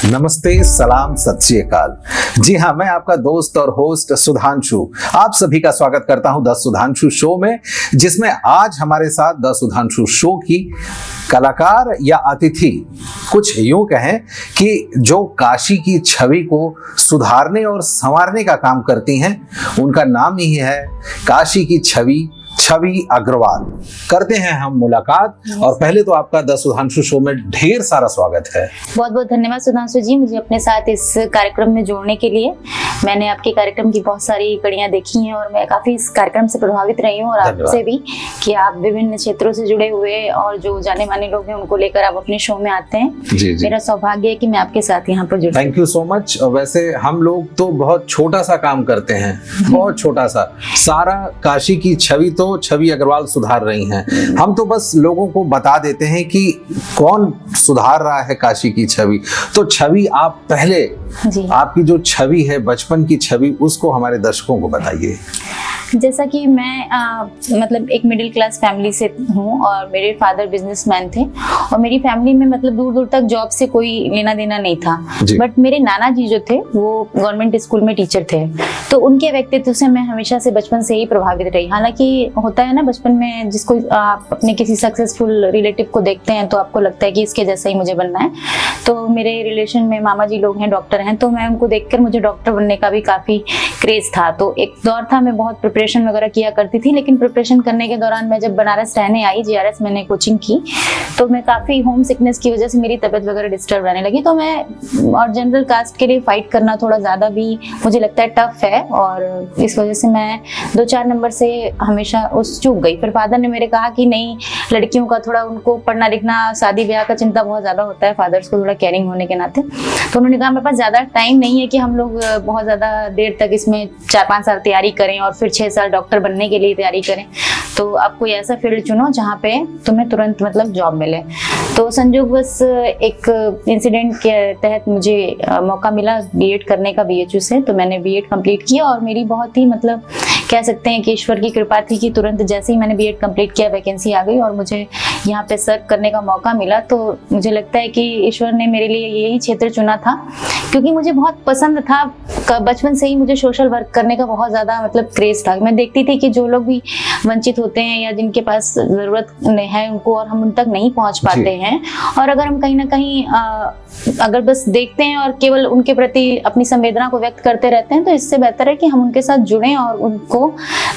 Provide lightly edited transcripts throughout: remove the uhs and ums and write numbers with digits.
नमस्ते, सलाम, सत श्री अकाल। जी हाँ, मैं आपका दोस्त और होस्ट सुधांशु आप सभी का स्वागत करता हूं द सुधांशु शो में, जिसमें आज हमारे साथ द सुधांशु शो की कलाकार या अतिथि कुछ यूं कहें कि जो काशी की छवि को सुधारने और संवारने का काम करती हैं, उनका नाम ही है काशी की छवि अग्रवाल। करते हैं हम मुलाकात। और पहले तो आपका द सुधांशु शो में ढेर सारा स्वागत है। बहुत बहुत धन्यवाद सुधांशु जी, मुझे अपने साथ इस कार्यक्रम में जोड़ने के लिए। मैंने आपके कार्यक्रम की बहुत सारी कड़ियां देखी हैं और मैं काफी इस कार्यक्रम से प्रभावित रही हूँ, और आपसे भी कि आप विभिन्न क्षेत्रों से जुड़े हुए और जो जाने माने लोग हैं उनको लेकर आप अपने शो में आते हैं। जी। मेरा सौभाग्य है कि मैं आपके साथ यहाँ पर जुड़ी। Thank you so much. वैसे हम लोग तो बहुत छोटा सा काम करते हैं, बहुत छोटा सा। सारा काशी की छवि अग्रवाल सुधार रही हैं। हम तो बस लोगों को बता देते हैं कि कौन सुधार रहा है काशी की छवि। तो छवि आप पहले आपकी जो छवि है, बचपन की छवि, उसको हमारे दर्शकों को बताइए। जैसा कि मैं मतलब एक मिडिल क्लास फैमिली से हूँ और मेरे फादर बिजनेसमैन थे और मेरी फैमिली में मतलब दूर दूर तक जॉब से कोई लेना देना नहीं था। बट मेरे नाना जी जो थे वो गवर्नमेंट स्कूल में टीचर थे, तो उनके व्यक्तित्व से मैं हमेशा से बचपन से ही प्रभावित रही। हालांकि होता है ना बचपन में, जिसको आप अपने किसी सक्सेसफुल रिलेटिव को देखते हैं तो आपको लगता है कि इसके जैसा ही मुझे बनना है। तो मेरे रिलेशन में मामा जी लोग हैं, डॉक्टर हैं, तो मैं उनको देखकर मुझे डॉक्टर बनने का भी काफी क्रेज था। तो एक दौर था, मैं बहुत प्रिपरेशन वगैरह किया करती थी, लेकिन प्रिपरेशन करने के दौरान मैं जब बनारस रहने आई, जीआरएस मैंने कोचिंग की, तो मैं काफी होम सिकनेस की वजह से मेरी तबीयत वगैरह डिस्टर्ब रहने लगी। तो मैं और जनरल कास्ट के लिए फाइट करना थोड़ा ज्यादा भी मुझे लगता है टफ है, और इस वजह से मैं 2-4 नंबर से हमेशा उस चूक गई। फिर फादर ने मेरे कहा कि नहीं, लड़कियों का थोड़ा उनको पढ़ना लिखना, शादी ब्याह का चिंता बहुत ज्यादा होता है फादर्स को, थोड़ा केयरिंग होने के नाते। तो उन्होंने कहा मेरे पास ज्यादा टाइम नहीं है कि हम लोग बहुत ज्यादा देर तक इसमें 4-5 साल तैयारी करें और फिर 6 साल डॉक्टर बनने के लिए तैयारी करें। तो आप कोई ऐसा फील्ड चुनो जहाँ पे तुम्हें तुरंत मतलब जॉब मिले। तो संयोगवश एक इंसिडेंट के तहत मुझे मौका मिला बीएड करने का बीएचयू से। तो मैंने बीएड कंप्लीट किया और मेरी बहुत ही मतलब कह सकते हैं कि ईश्वर की कृपा थी कि तुरंत जैसे ही मैंने बीएड कंप्लीट किया वैकेंसी आ गई और मुझे यहाँ पे सर्व करने का मौका मिला। तो मुझे लगता है कि ईश्वर ने मेरे लिए यही क्षेत्र चुना था, क्योंकि मुझे बहुत पसंद था। बचपन से ही मुझे सोशल वर्क करने का बहुत ज़्यादा मतलब क्रेज था। मैं देखती थी कि जो लोग भी वंचित होते हैं या जिनके पास ज़रूरत है उनको, और हम उन तक नहीं पहुँच पाते हैं, और अगर हम कहीं ना कहीं अगर बस देखते हैं और केवल उनके प्रति अपनी संवेदना को व्यक्त करते रहते हैं, तो इससे बेहतर है कि हम उनके साथ जुड़ें और उनको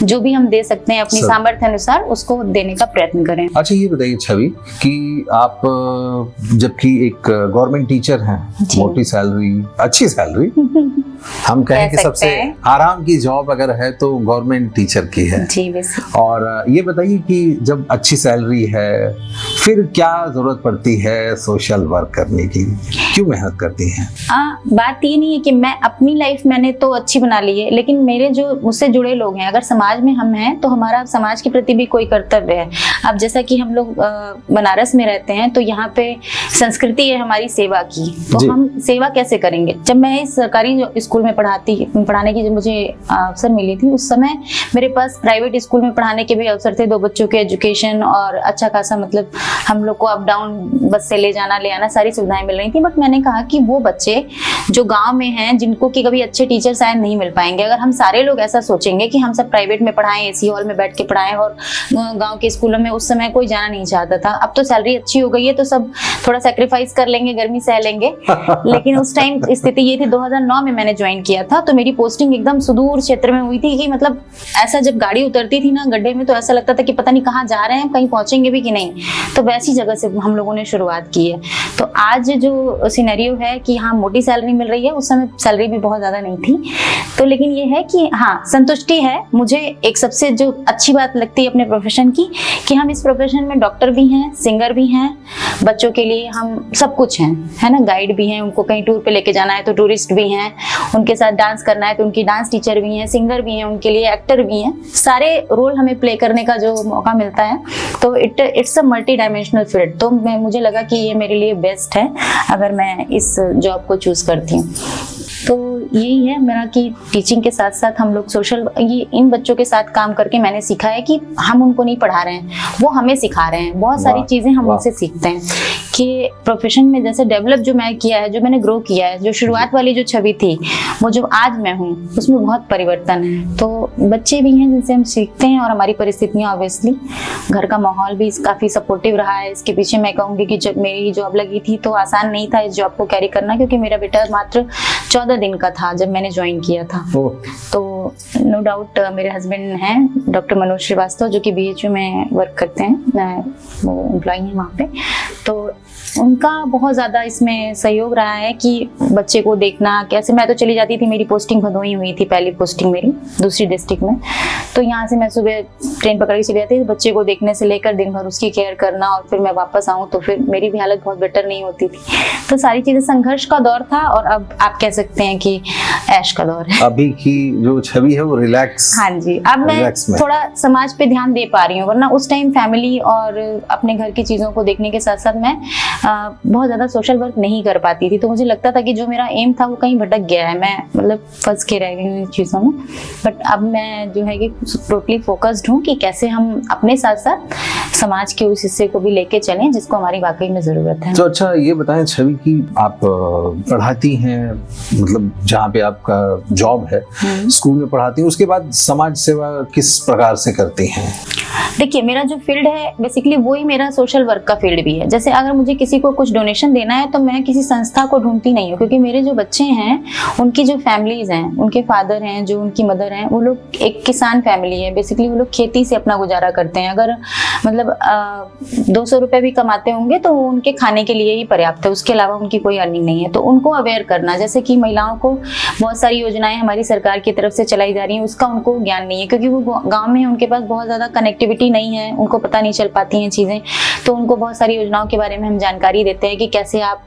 जो भी हम दे सकते हैं अपनी सामर्थ्य अनुसार उसको देने का प्रयत्न करें। अच्छा, ये बताइए छवि कि आप जबकि एक गवर्नमेंट टीचर हैं, मोटी सैलरी, अच्छी सैलरी, हम कहें कि सबसे आराम की जॉब अगर है तो गवर्नमेंट टीचर की है जी। और ये बताइए कि जब अच्छी सैलरी है फिर क्या जरूरत पड़ती है सोशल वर्क करने की, क्यों मेहनत करती हैं? बात ये नहीं है कि मैं अपनी लाइफ मैंने तो अच्छी बना ली है, लेकिन मेरे जो मुझसे जुड़े लोग हैं, अगर समाज में हम हैं तो हमारा समाज के प्रति भी कोई कर्तव्य है। अब जैसा कि हम लोग बनारस में रहते हैं तो यहाँ पे संस्कृति है हमारी सेवा की, तो हम सेवा कैसे करेंगे? जब मैं इस सरकारी स्कूल में पढ़ाने की जब मुझे अवसर मिली थी, उस समय मेरे पास प्राइवेट स्कूल में पढ़ाने के भी अवसर थे, 2 बच्चों के एजुकेशन और अच्छा खासा मतलब हम लोग को अप डाउन बस से ले जाना ले आना सारी सुविधाएं मिल रही थी। बट मैंने कहा कि वो बच्चे जो गांव में हैं, जिनको कि कभी अच्छे टीचर शायद नहीं मिल पाएंगे, अगर हम सारे लोग ऐसा सोचेंगे कि हम सब प्राइवेट में पढ़ाएं, एसी हॉल में बैठ के पढ़ाएं, और गांव के स्कूलों में उस समय कोई जाना नहीं चाहता था। अब तो सैलरी अच्छी हो गई है तो सब थोड़ा सेक्रीफाइस कर लेंगे, गर्मी सह लेंगे। लेकिन उस टाइम स्थिति ये थी, 2009 में मैंने ज्वाइन किया था, तो मेरी पोस्टिंग एकदम सुदूर क्षेत्र में हुई थी कि मतलब ऐसा जब गाड़ी उतरती थी ना गड्ढे में, तो ऐसा लगता था कि पता नहीं कहाँ जा रहे हैं, कहीं पहुंचेंगे भी कि नहीं। तो वैसी जगह से हम लोगों ने शुरुआत की है। तो आज जो सिनेरियो है कि हाँ मोटी सैलरी मिल रही है, उस समय सैलरी भी बहुत ज्यादा नहीं थी। तो लेकिन ये है कि हाँ संतुष्टि है। मुझे एक सबसे जो अच्छी बात लगती है अपने प्रोफेशन की, कि हम इस प्रोफेशन में डॉक्टर भी हैं, सिंगर भी हैं, बच्चों के लिए हम सब कुछ हैं, है ना, गाइड भी हैं, उनको कहीं टूर पे लेके जाना है तो टूरिस्ट भी हैं, उनके साथ डांस करना है तो उनकी डांस टीचर भी हैं, सिंगर भी हैं, उनके लिए एक्टर भी हैं। सारे रोल हमें प्ले करने का जो मौका मिलता है, तो it's a multi dimensional field. तो मुझे लगा कि ये मेरे लिए बेस्ट है अगर मैं इस जॉब को चूज करती हूँ। तो यही है मेरा कि टीचिंग के साथ साथ हम लोग सोशल, ये इन बच्चों के साथ काम करके मैंने सीखा है कि हम उनको नहीं पढ़ा रहे हैं, वो हमें सिखा रहे हैं। बहुत सारी चीजें हम उनसे सीखते हैं कि प्रोफेशन में जैसे डेवलप जो मैं किया है, जो मैंने ग्रो किया है, जो शुरुआत वाली जो छवि थी वो जो आज मैं हूँ उसमें बहुत परिवर्तन है। तो बच्चे भी हैं जिनसे हम सीखते हैं, और हमारी परिस्थितियाँ ऑब्वियसली, घर का माहौल भी काफी सपोर्टिव रहा है। इसके पीछे मैं कहूँगी कि जब मेरी जॉब लगी थी तो आसान नहीं था इस जॉब को कैरी करना, क्योंकि मेरा बेटा मात्र 14 दिन का था जब मैंने ज्वाइन किया था। तो नो डाउट मेरे हस्बैंड हैं डॉक्टर मनोज श्रीवास्तव, जो कि BHU में वर्क करते हैं, वो एम्प्लॉई हैं वहाँ पे। तो उनका बहुत ज़्यादा इसमें सहयोग रहा है कि बच्चे को देखना कैसे। मैं तो चली जाती थी, मेरी पोस्टिंग भदोही हुई थी, पहली पोस्टिंग मेरी दूसरी डिस्ट्रिक्ट में। तो यहाँ से मैं सुबह ट्रेन पकड़ के चली जाती थी, बच्चे को देखने से लेकर दिन भर उसकी केयर करना, और फिर मैं वापस आऊँ तो फिर मेरी भी हालत बहुत बेटर नहीं होती थी। तो सारी चीज़ें, संघर्ष का दौर था, और अब आप कह सकते हैं कि ऐश का दौर है। अभी की जो छवि है वो रिलैक्स। हाँ जी, अब मैं थोड़ा समाज पे ध्यान दे पा रही हूँ, वरना उस टाइम फैमिली और अपने घर की चीज़ों को देखने के साथ साथ मैं बहुत ज़्यादा सोशल वर्क नहीं कर पाती थी। तो मुझे लगता था कि जो मेरा एम था वो कहीं भटक गया है, मैं मतलब फंस के रह गई हूँ इन चीज़ों में। बट अब मैं जो है कि टोटली फोकस्ड हूँ कि कैसे हम अपने साथ साथ समाज के उस हिस्से को भी लेके चलें जिसको हमारी वाकई में ज़रूरत है। तो अच्छा ये बताएं छवि कि आप पढ़ाती हैं, मतलब जहाँ पे आपका जॉब है, स्कूल में पढ़ाती हैं, उसके बाद समाज सेवा किस प्रकार से करती हैं? देखिए, मेरा जो फील्ड है बेसिकली वही मेरा सोशल वर्क का फील्ड भी है। जैसे अगर मुझे किसी को कुछ डोनेशन देना है तो मैं किसी संस्था को ढूंढती नहीं हूँ, क्योंकि मेरे जो बच्चे हैं उनकी जो फैमिलीज हैं, उनके फादर हैं, जो उनकी मदर हैं, वो लोग एक किसान फैमिली है। बेसिकली वो लोग खेती से अपना गुजारा करते हैं। अगर मतलब 200 रुपये भी कमाते होंगे तो वो उनके खाने के लिए ही पर्याप्त है, उसके अलावा उनकी कोई अर्निंग नहीं है। तो उनको अवेयर करना, जैसे कि महिलाओं को बहुत सारी योजनाएं हमारी सरकार की तरफ से चलाई जा रही हैं, उसका उनको ज्ञान नहीं है, क्योंकि वो गाँव में उनके पास बहुत ज़्यादा कनेक्टिविटी नहीं है, उनको पता नहीं चल पाती हैं चीज़ें। तो उनको बहुत सारी योजनाओं के बारे में हम जानकारी देते हैं कि कैसे आप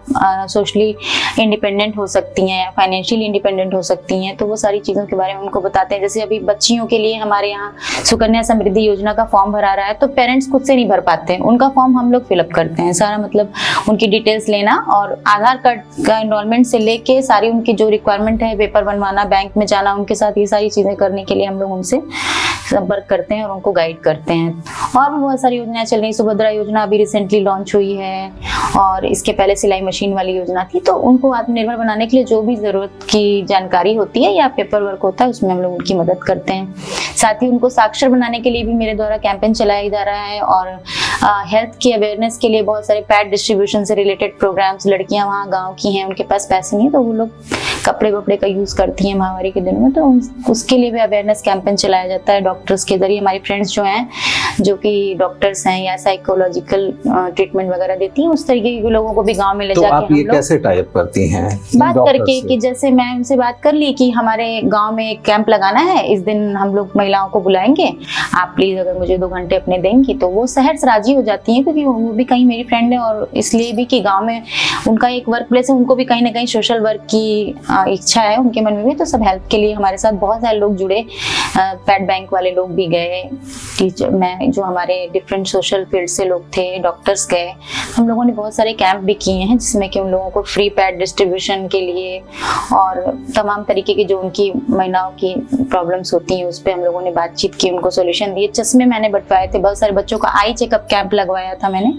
सोशली इंडिपेंडेंट हो सकती हैं, फाइनेंशियली इंडिपेंडेंट हो सकती हैं। तो वो सारी चीज़ों के बारे में उनको बताते हैं। जैसे अभी बच्चियों के लिए हमारे यहाँ सुकन्या समृद्धि योजना का फॉर्म भरा रहा है, तो पेरेंट्स खुद से नहीं भर पाते हैं, उनका फॉर्म हम लोग फिलअप करते हैं। सारा मतलब उनकी डिटेल्स लेना और आधार कार्ड का एनरोलमेंट से लेके सारी उनकी जो रिक्वायरमेंट है, पेपर बनवाना, बैंक में जाना, उनके साथ ये सारी चीज़ें करने के लिए हम लोग उनसे संपर्क करते हैं और उनको गाइड करते हैं। और भी बहुत सारी योजनाएं चल रही। सुभद्रा योजना अभी रिसेंटली लॉन्च हुई है, और इसके पहले सिलाई मशीन वाली योजना थी। तो उनको आत्मनिर्भर बनाने के लिए जो भी ज़रूरत की जानकारी होती है या पेपर वर्क होता है, उसमें हम लोग उनकी मदद करते हैं। साथ ही उनको साक्षर बनाने के लिए भी मेरे द्वारा कैंपेन चलाया जा रहा है, और हेल्थ की अवेयरनेस के लिए बहुत सारे पैड डिस्ट्रीब्यूशन से रिलेटेड प्रोग्राम्स। लड़कियां वहाँ गाँव की हैं, उनके पास पैसे नहीं है, तो वो लोग कपड़े वपड़े का यूज़ करती हैं महामारी के दिनों में, तो उसके लिए भी अवेयरनेस कैंपेन चलाया जाता है डॉक्टर्स के जरिए। हमारी फ्रेंड्स जो हैं, जो कि डॉक्टर्स हैं या साइकोलॉजिकल ट्रीटमेंट वगैरह देती हैं, उस तरीके के लोगों को भी गांव में ले जाके आप ये कैसे टाई अप करती हैं बात करके कि जैसे मैं उनसे बात कर ली कि हमारे गांव में एक कैंप लगाना है, इस दिन हम लोग महिलाओं को बुलाएंगे, आप प्लीज अगर मुझे 2 घंटे अपने देंगी, तो वो शहर से राजी हो जाती हैं, क्योंकि वो भी कहीं मेरी फ्रेंड है, और इसलिए भी कि गाँव में उनका एक वर्क प्लेस है, उनको भी कहीं ना कहीं सोशल वर्क की इच्छा है उनके मन में भी। तो सब हेल्प के लिए हमारे साथ बहुत सारे लोग जुड़े, पेट बैंक वाले लोग भी गए, टीचर में जो हमारे डिफरेंट सोशल फील्ड से लोग थे, डॉक्टर्स गए। हम लोगों ने बहुत सारे कैंप भी किए हैं, जिसमें कि उन लोगों को फ्री पैड डिस्ट्रीब्यूशन के लिए और तमाम तरीके की जो उनकी महिलाओं की प्रॉब्लम्स होती हैं उस पर हम लोगों ने बातचीत की, उनको सोल्यूशन दिए। चश्मे मैंने बंटवाए थे, बहुत सारे बच्चों का आई चेकअप कैंप लगवाया था मैंने।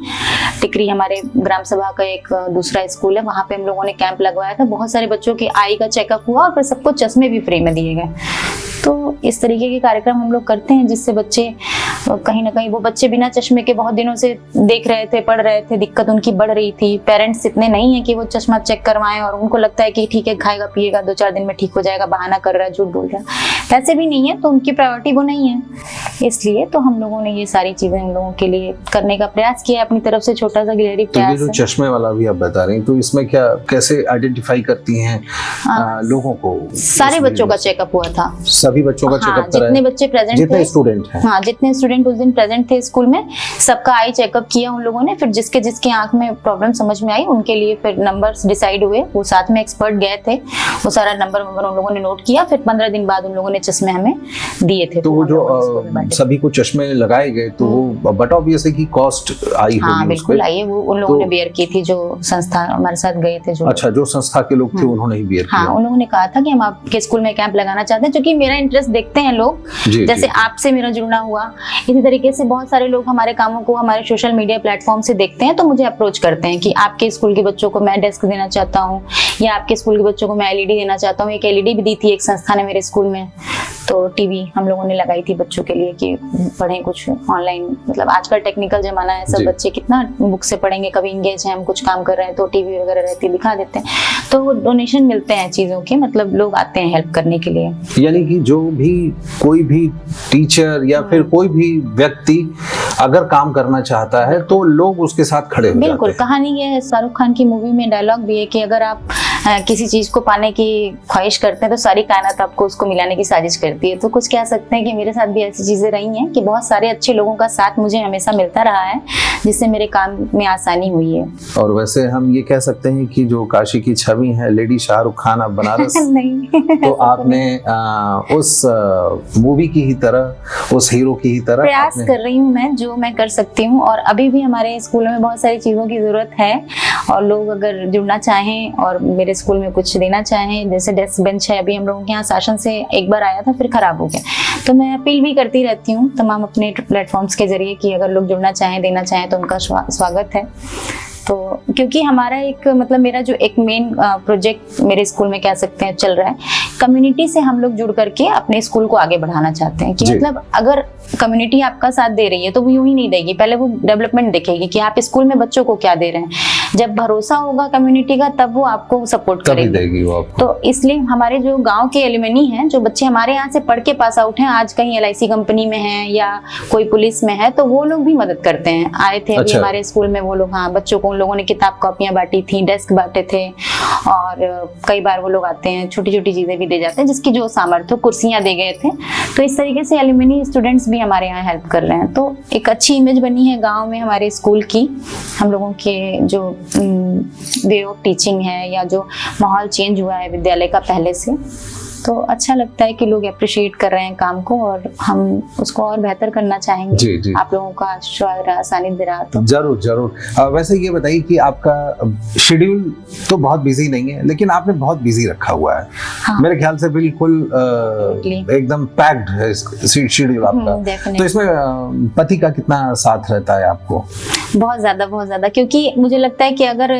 टिकरी हमारे ग्राम सभा का एक दूसरा स्कूल है, वहाँ पे हम लोगों ने कैंप लगवाया था। बहुत सारे बच्चों की आई का चेकअप हुआ और फिर सबको चश्मे भी फ्री में दिए गए। तो इस तरीके के कार्यक्रम हम लोग करते हैं, जिससे बच्चे कहीं ना कहीं, वो बच्चे बिना चश्मे के बहुत दिनों से देख रहे थे, पढ़ रहे थे, दिक्कत उनकी बढ़ रही थी। पेरेंट्स इतने नहीं है कि वो चश्मा चेक करवाएं, और उनको लगता है कि ठीक है खाएगा पिएगा 2-4 दिन में ठीक हो जाएगा, बहाना कर रहा है, झूठ बोल रहा है, पैसे भी नहीं है, तो उनकी प्रायोरिटी वो नहीं है। इसलिए तो हम लोगों ने ये सारी चीजें उन लोगों के लिए करने का प्रयास किया अपनी तरफ से, छोटा सा गिलहरी प्रयास। तो ये जो चश्मे वाला भी आप बता रही हैं, तो इसमें क्या कैसे आइडेंटिफाई करती हैं लोगों को? सारे बच्चों का चेकअप हुआ था, सभी बच्चों का चेकअप जितने बच्चे प्रेजेंट थे, जितने स्टूडेंट हैं, हाँ जितने स्टूडेंट स्टूडेंट उस दिन प्रेजेंट थे स्कूल में, सबका आई चेकअप किया उन लोगों ने, फिर जिसके जिसके आंख में प्रॉब्लम समझ में आई उनके लिए फिर नंबर्स डिसाइड हुए, वो साथ में एक्सपर्ट गए थे, वो सारा नंबर उन लोगों ने नोट किया, फिर 15 दिन बाद उन लोगों ने चश्मे हमें दिए थे। तो वो जो सभी को चश्मे लगाए गए तो वो बट ऑब्वियस है कि कॉस्ट आई होगी। हाँ बिल्कुल आई है, वो उन लोगों ने बेयर की थी जो संस्था हमारे साथ गए थे। जो अच्छा, जो संस्था के लोग थे उन्होंने ही बेयर किया। हाँ, उन लोगों ने कहा था कि हम आपके स्कूल में कैंप लगाना चाहते हैं, क्योंकि मेरा इंटरेस्ट देखते हैं लोग, जैसे आपसे मेरा जुड़ना हुआ, इसी तरीके से बहुत सारे लोग हमारे कामों को हमारे सोशल मीडिया प्लेटफॉर्म से देखते हैं, तो मुझे अप्रोच करते हैं कि आपके स्कूल के बच्चों को मैं डेस्क देना चाहता हूँ, या आपके स्कूल के बच्चों को मैं एलईडी देना चाहता हूँ। एक एलईडी भी दी थी एक संस्था ने मेरे स्कूल में, तो टीवी हम लोगों ने लगाई थी बच्चों के लिए कि पढ़ें कुछ ऑनलाइन, मतलब आजकल टेक्निकल जमाना है, सब बच्चे कितना बुक से पढ़ेंगे, कभी इंगेज हैं, हम कुछ काम कर रहे हैं तो टीवी वगैरह रहती है दिखा देते हैं, तो डोनेशन मिलते हैं चीजों के, मतलब लोग आते हैं हेल्प करने के लिए। यानी कि जो भी कोई भी टीचर या फिर कोई भी व्यक्ति अगर काम करना चाहता है तो लोग उसके साथ खड़े हो जाते हैं। बिल्कुल, कहानी ये है, शाहरुख खान की मूवी में डायलॉग भी है कि अगर आप किसी चीज को पाने की ख्वाहिश करते हैं तो सारी कायनात आपको उसको मिलाने की साजिश करती है। तो कुछ कह सकते हैं कि मेरे साथ भी ऐसी चीजें रही हैं कि बहुत सारे अच्छे लोगों का साथ मुझे हमेशा मिलता रहा है, जिससे मेरे काम में आसानी हुई है। और वैसे हम ये कह सकते हैं कि जो काशी की छवि है लेडी शाहरुख खान अब बनारस नहीं तो आपने उस मूवी की ही तरह, उस हीरो की ही तरह प्रयास कर रही हूँ मैं, जो मैं कर सकती हूँ। और अभी भी हमारे स्कूल में बहुत सारी चीजों की जरूरत है, और लोग अगर जुड़ना चाहें और मेरे स्कूल में कुछ देना चाहें, जैसे डेस्क बेंच है, अभी हम लोगों के यहाँ शासन से एक बार आया था फिर खराब हो गया, तो मैं अपील भी करती रहती हूँ तमाम अपने प्लेटफॉर्म्स के जरिए कि अगर लोग जुड़ना चाहें, देना चाहें तो उनका स्वागत है। तो क्योंकि हमारा एक मतलब मेरा जो एक मेन प्रोजेक्ट मेरे स्कूल में कह सकते हैं चल रहा है, कम्युनिटी से हम लोग जुड़ करके अपने स्कूल को आगे बढ़ाना चाहते हैं कि मतलब अगर कम्युनिटी आपका साथ दे रही है तो वो यूं ही नहीं देगी, पहले वो डेवलपमेंट देखेगी कि आप स्कूल में बच्चों को क्या दे रहे हैं। जब भरोसा होगा कम्युनिटी का तब वो आपको सपोर्ट करेगी। तो इसलिए हमारे जो गांव के एलिमनी हैं, जो बच्चे हमारे यहाँ से पढ़ के पास आउट हैं, आज कहीं LIC कंपनी में हैं या कोई पुलिस में है, तो वो लोग भी मदद करते हैं। आए थे अभी हमारे स्कूल में वो लोग, हाँ बच्चों को उन लोगों ने किताब कॉपियां बांटी थी, डेस्क बांटे थे, और कई बार वो लोग आते हैं छोटी छोटी चीजें भी दे जाते हैं जिसकी जो सामर्थ्य, कुर्सियां दे गए थे। तो इस तरीके से एलिमनी स्टूडेंट्स भी हमारे यहाँ हेल्प कर रहे हैं। तो एक अच्छी इमेज बनी है गांव में हमारे स्कूल की, हम लोगों के जो वे ऑफ टीचिंग है या जो माहौल चेंज हुआ है विद्यालय का पहले से, तो अच्छा लगता है कि लोग अप्रिशिएट कर रहे हैं काम को, और हम उसको और बेहतर करना चाहेंगे। जी। आप लोगों का आशीर्वाद रहा, सानिध्य रहा तो जरूर जरूर। वैसे ये बताइए कि आपका शेड्यूल तो बहुत बिजी नहीं है, लेकिन आपने बहुत बिजी रखा हुआ है। हाँ। मेरे ख्याल से बिल्कुल एकदम पैक्ड है शेड्यूल आपका। तो इसमें पति का कितना साथ रहता है आपको? बहुत ज्यादा, क्योंकि मुझे लगता है कि अगर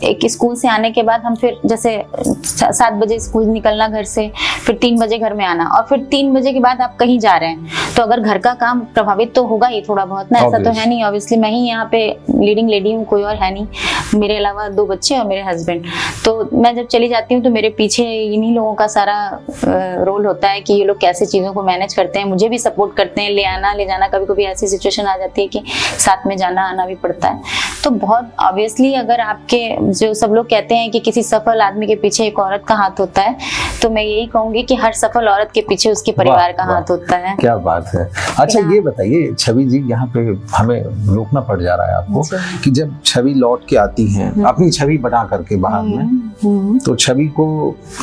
एक स्कूल से आने के बाद हम फिर जैसे 7 बजे स्कूल निकलना घर से, फिर 3 बजे घर में आना, और फिर 3 बजे के बाद आप कहीं जा रहे हैं, तो अगर घर का काम प्रभावित तो होगा ही थोड़ा बहुत ना, ऐसा तो है नहीं। ऑब्वियसली मैं ही यहाँ पे लीडिंग लेडी हूँ, कोई और है नहीं, मेरे अलावा 2 बच्चे और मेरे हस्बैंड। तो मैं जब चली जाती हूँ तो मेरे पीछे इन्हीं लोगों का सारा रोल होता है कि ये लोग कैसे चीजों को मैनेज करते हैं, मुझे भी सपोर्ट करते हैं, ले आना ले जाना। कभी कभी ऐसी सिचुएशन आ जाती है कि साथ में जाना आना भी पड़ता है। तो बहुत ऑब्वियसली अगर आपके जो सब लोग कहते हैं कि किसी सफल आदमी के पीछे एक औरत का हाथ होता है, तो मैं यही कहूंगी कि हर सफल औरत के पीछे उसके परिवार का हाथ होता है। क्या बात है। अच्छा ये बताइए छवि जी, यहाँ पे हमें रोकना पड़ जा रहा है आपको कि जब छवि लौट के आती हैं अपनी छवि बना करके बाहर में, तो छवि को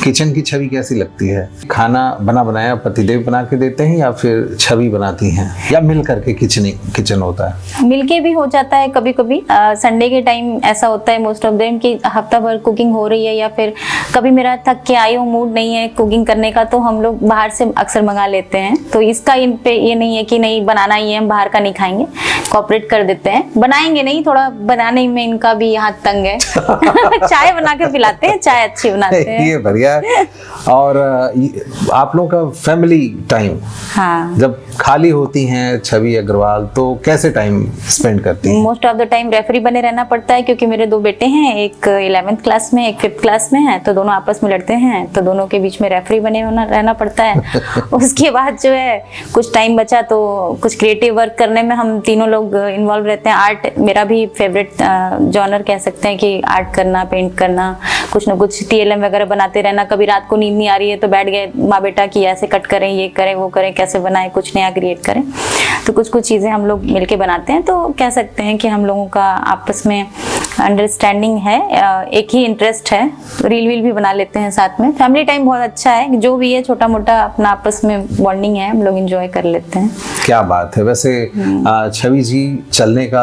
किचन की छवि कैसी लगती है? खाना बना बनाया पतिदेव बना के देते हैं या फिर छवि बनाती हैं, या मिल करके किचन होता है? मिलके भी हो जाता है कभी कभी। संडे के टाइम ऐसा होता है मोस्ट ऑफ देम कि हफ्ता भर कुकिंग हो रही है, या फिर कभी मेरा थक के आई हूँ, मूड नहीं है कुकिंग करने का, तो हम लोग बाहर से अक्सर मंगा लेते हैं। तो इसका इन पे ये नहीं है कि नहीं बनाना ही है, हम बाहर का नहीं खाएंगे, कोऑपरेट कर देते हैं। बनाएंगे नहीं, थोड़ा बनाने में इनका भी हाथ तंग है। चाय बना के पिलाते हैं, चाय अच्छी बनाते हैं। ये बढ़िया है। और आप लोगों का फैमिली टाइम, हाँ, जब खाली होती हैं छवि अग्रवाल, तो कैसे टाइम स्पेंड करती हैं? Most of the time referee बने रहना पड़ता है, क्योंकि मेरे 2 बेटे हैं, एक 11th क्लास में, एक 5th क्लास में है, तो दोनों आपस में लड़ते हैं, तो दोनों के बीच में रेफरी बने होना रहना पड़ता है। उसके बाद जो है कुछ टाइम बचा तो कुछ क्रिएटिव वर्क करने में हम तीनों लोग इन्वॉल्व रहते हैं। आर्ट मेरा भी फेवरेट जॉनर कह सकते हैं कि आर्ट करना, पेंट करना, कुछ ना कुछ TLM वगैरह बनाते रहना। कभी रात को नींद नहीं आ रही है तो बैठ गए माँ बेटा कि ऐसे कट करें, ये करें, वो करें, कैसे बनाएं, कुछ नया क्रिएट करें। तो कुछ कुछ चीज़ें हम लोग मिलके बनाते हैं। तो कह सकते हैं कि हम लोगों का आपस में अंडरस्टैंडिंग है, एक ही इंटरेस्ट है। रील वील भी बना लेते हैं साथ में। फैमिली टाइम बहुत अच्छा है, जो भी है छोटा मोटा अपना आपस में बॉन्डिंग है, हम लोग एंजॉय कर लेते हैं। क्या बात है। वैसे छवि जी, चलने का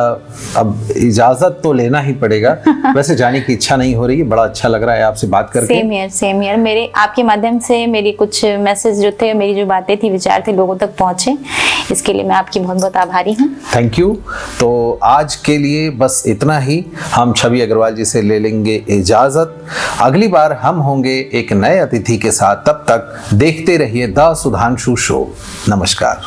अब इजाजत तो लेना ही पड़ेगा। वैसे जाने की इच्छा नहीं हो रही है, बड़ा अच्छा लग रहा है आपसे बात करके। Same year. मेरे आपके माध्यम से मेरी कुछ मैसेज जो थे, मेरी जो बातें थी, विचार थे, लोगों तक पहुंचे, इसके लिए मैं आपकी बहुत बहुत आभारी हूँ। Thank you. तो आज के लिए बस इतना ही। हम छवि अग्रवाल जी से ले लेंगे इजाजत। अगली बार हम होंगे एक नए अतिथि के साथ। तब तक देखते रहिए द सुधांशु शो। नमस्कार।